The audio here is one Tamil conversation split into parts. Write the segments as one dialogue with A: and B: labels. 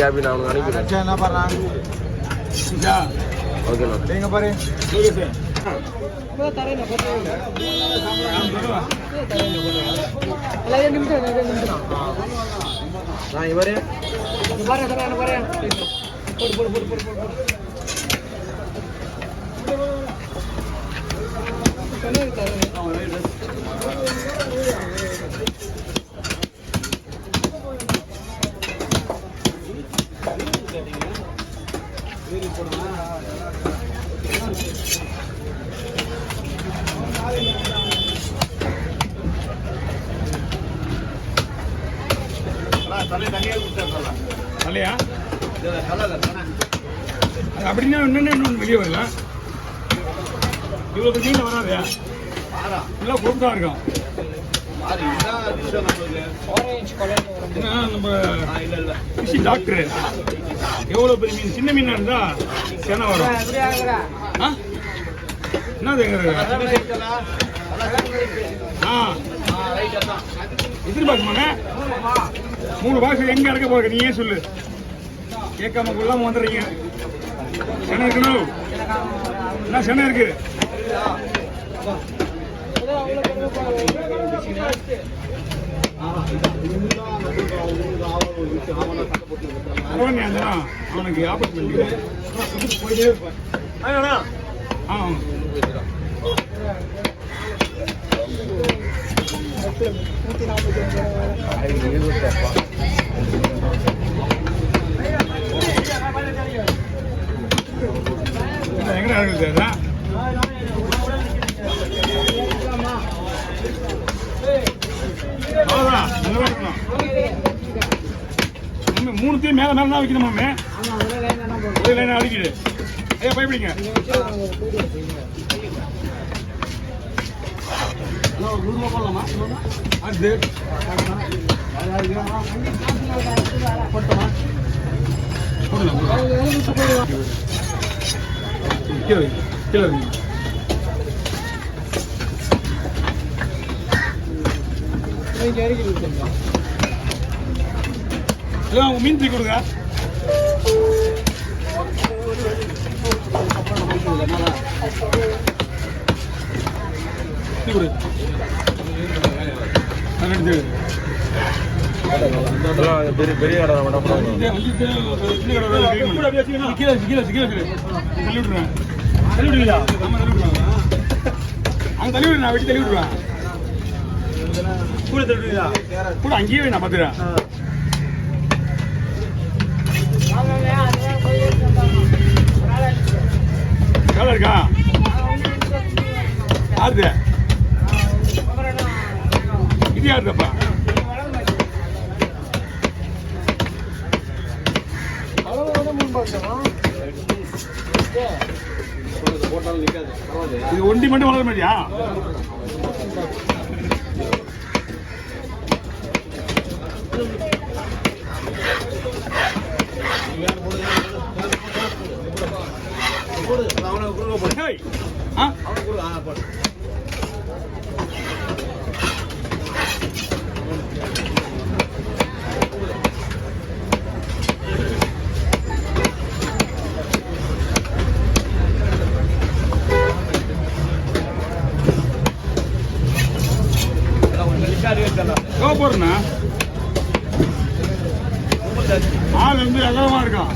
A: அப்படி நான் உனக்கு அனுப்பிடுறேன்.
B: என்ன பண்ணுறாங்க?
A: ஓகேண்ணா.
B: நீங்கள் பாரு
A: நான் இவரே
B: இல்லையா? அப்படின்னா இன்னொன்று வெளியே வரல. இவ்வளோ மீன் வராது. நல்லா பொறுத்தான் இருக்கும். நம்ம டாக்டர் எவ்வளோ பெரிய மீன், சின்ன மீனாக இருந்தா சேனை வரும். என்னது எதிர்பார்க்குமாங்க 3 பாக்ஸ் எங்க இறக்க போறீங்க நீயே சொல்லு. கேட்காம கொள்ளாம வந்துடுறீங்க. சென்னை இருக்கணும். என்ன சென்னை இருக்கு? அவனுக்கு ஆப்பர்ச்சுனிட்டி. எங்க இருக்குது? அவ்வளோதான். 3 மேல மேல தான் வைக்கணுமாமே. ஒரே லைனா அடிக்கிடு. ஐயா பயப்படிங்க. அது மீன் தூக்கி கொடுங்க. பெரிய கடை அங்க தள்ளி விடுறேன். வெட்டி தள்ளி விடுவேன். கூட அங்கேயே நான் பார்த்துறேன். வேலை இருக்கா? யாருது இது? யாருதப்பா? இது ஒண்டி மட்டும் வளர மாட்டியா? போறேன்னா ஆள் வந்து அகலமா இருக்கான்.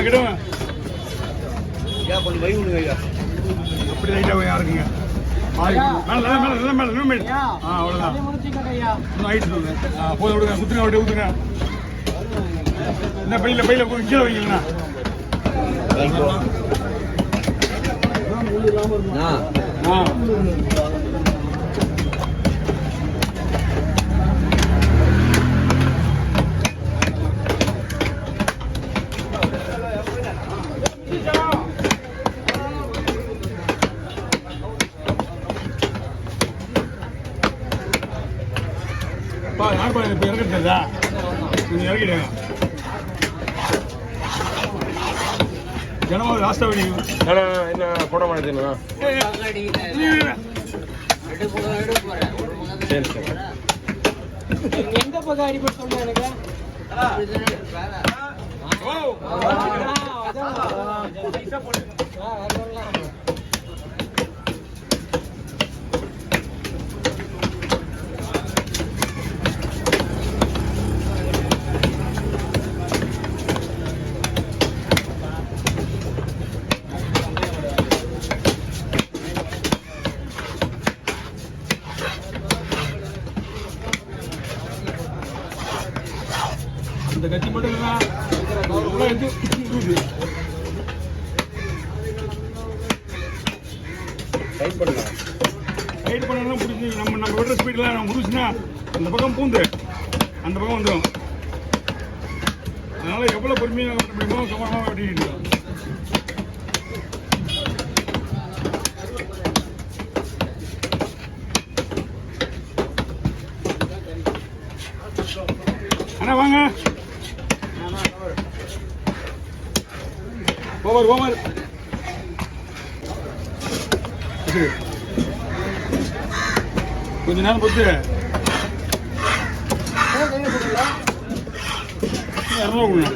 B: கிடுவேன் கொஞ்சம் வைகுங்க ஐயா. அப்படி லைட்டாக யாருக்குங்க அவ்வளோதான். இன்னும் ஆயிட்டு போதும் விடுங்க. குத்துங்க அப்படியே ஊற்றுங்க. என்ன பையில கீழே வைங்களா? யார் பாரு இப்போ இறக்கிட்டதா கொஞ்சம் இறக்கிடுங்க. ஜனமாக லாஸ்ட்டாக வேணும்.
A: என்ன போட மாட்டேங்குதுண்ணா? சரி சரி.
C: எங்க பக்கம் அடிப்பட்டு சொன்ன எனக்கு
B: இந்த கட்சி மட்டும் இல்லைன்னா
A: டைட் பண்ணலாம்.
B: ரைடு பண்ணலாம் பிடிச்சி நம்ம விடுற ஸ்பீடில் நம்ம முடிச்சுன்னா அந்த பக்கம் பூந்து அந்த பக்கம் வந்துடும். அதனால எவ்வளோ பொறுமையாக வெட்ட முடியுமோ சமமாக வெட்டிக்கிட்டு இருக்கோம். அண்ணா வாங்க. Over over. கொஞ்ச நேரம் பொறுத்து 200 கொடுங்க.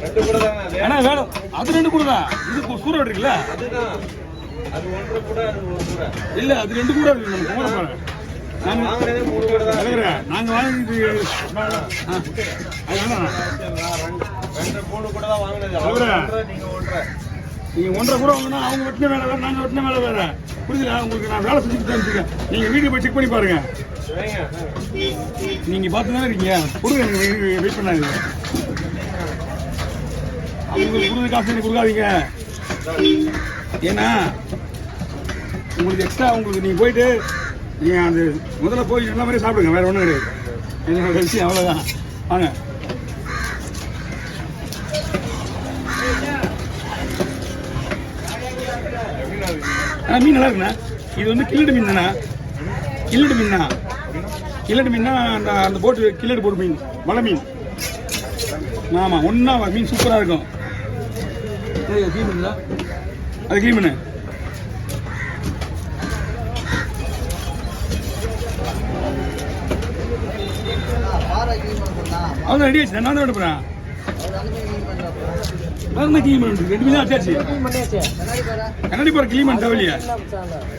A: 2 கூட தாங்க.
B: அண்ணா வேணும் அது 2 கூட தான். இது சூற இருக்குல்ல
A: அதுதான். அது 1 கூட அது 1 கூட.
B: இல்ல அது 2 கூட இருக்கு. நம்ம போற போறேன். நாங்க
A: வாங்குறதே 3 கூட தான்.
B: அழகரே நாங்க வாங்கிது அது வேணாம்.
A: 2 3 கூட தான் வாங்குனது.
B: அழகரே
A: நீங்க 1.5.
B: நீங்க 1.5 கூட வாங்கினா அவங்க வெட்டின வேலை வேற, நாங்க வெட்டின வேலை வேற. புரியுதுல? உங்களுக்கு நான் வேலை செஞ்சுட்டு தான் இருக்கேன். நீங்க வீடியோ போய் செக் பண்ணி பாருங்க.
A: சரிங்க.
B: நீங்க பார்த்து தானே இருக்கீங்க. கொடுங்க, நீங்க வெயிட் பண்ணாதீங்க. அவங்களுக்கு கொடுக்குற காசு எனக்கு கொடுக்காதீங்க. ஏன்னா உங்களுக்கு எக்ஸ்ட்ரா உங்களுக்கு நீங்க போயிட்டு நீங்க அந்த முதல்ல போய் எல்லா மாதிரி சாப்பிடுங்க. வேற ஒன்றும் கிடையாது. என்னோட விஷயம் அவ்வளோதான். வாங்க. மீன் நல்லா இருக்குண்ணா. இது வந்து கில்லடு மீன் தானே? கில்லடு மீன் தான். கில்லடு மீன்னா அந்த அந்த போட்டு கில்லடு போட்டு மீன், மலை மீன். ஆமாம், ஒன்றா மீன் சூப்பராக இருக்கும். க்ளீன் மீன் தான் அது. க்ளீன் மீன் அவன் ரெடி ஆச்சு. நான் தான் எடுப்பேன். க்ளீன் பண்ணி 2 மீன் ஆச்சாச்சு.
C: பண்ணியாச்சு
B: கண்ணாடி போகிற க்ளீன் பண்ண தேவையில்லையா?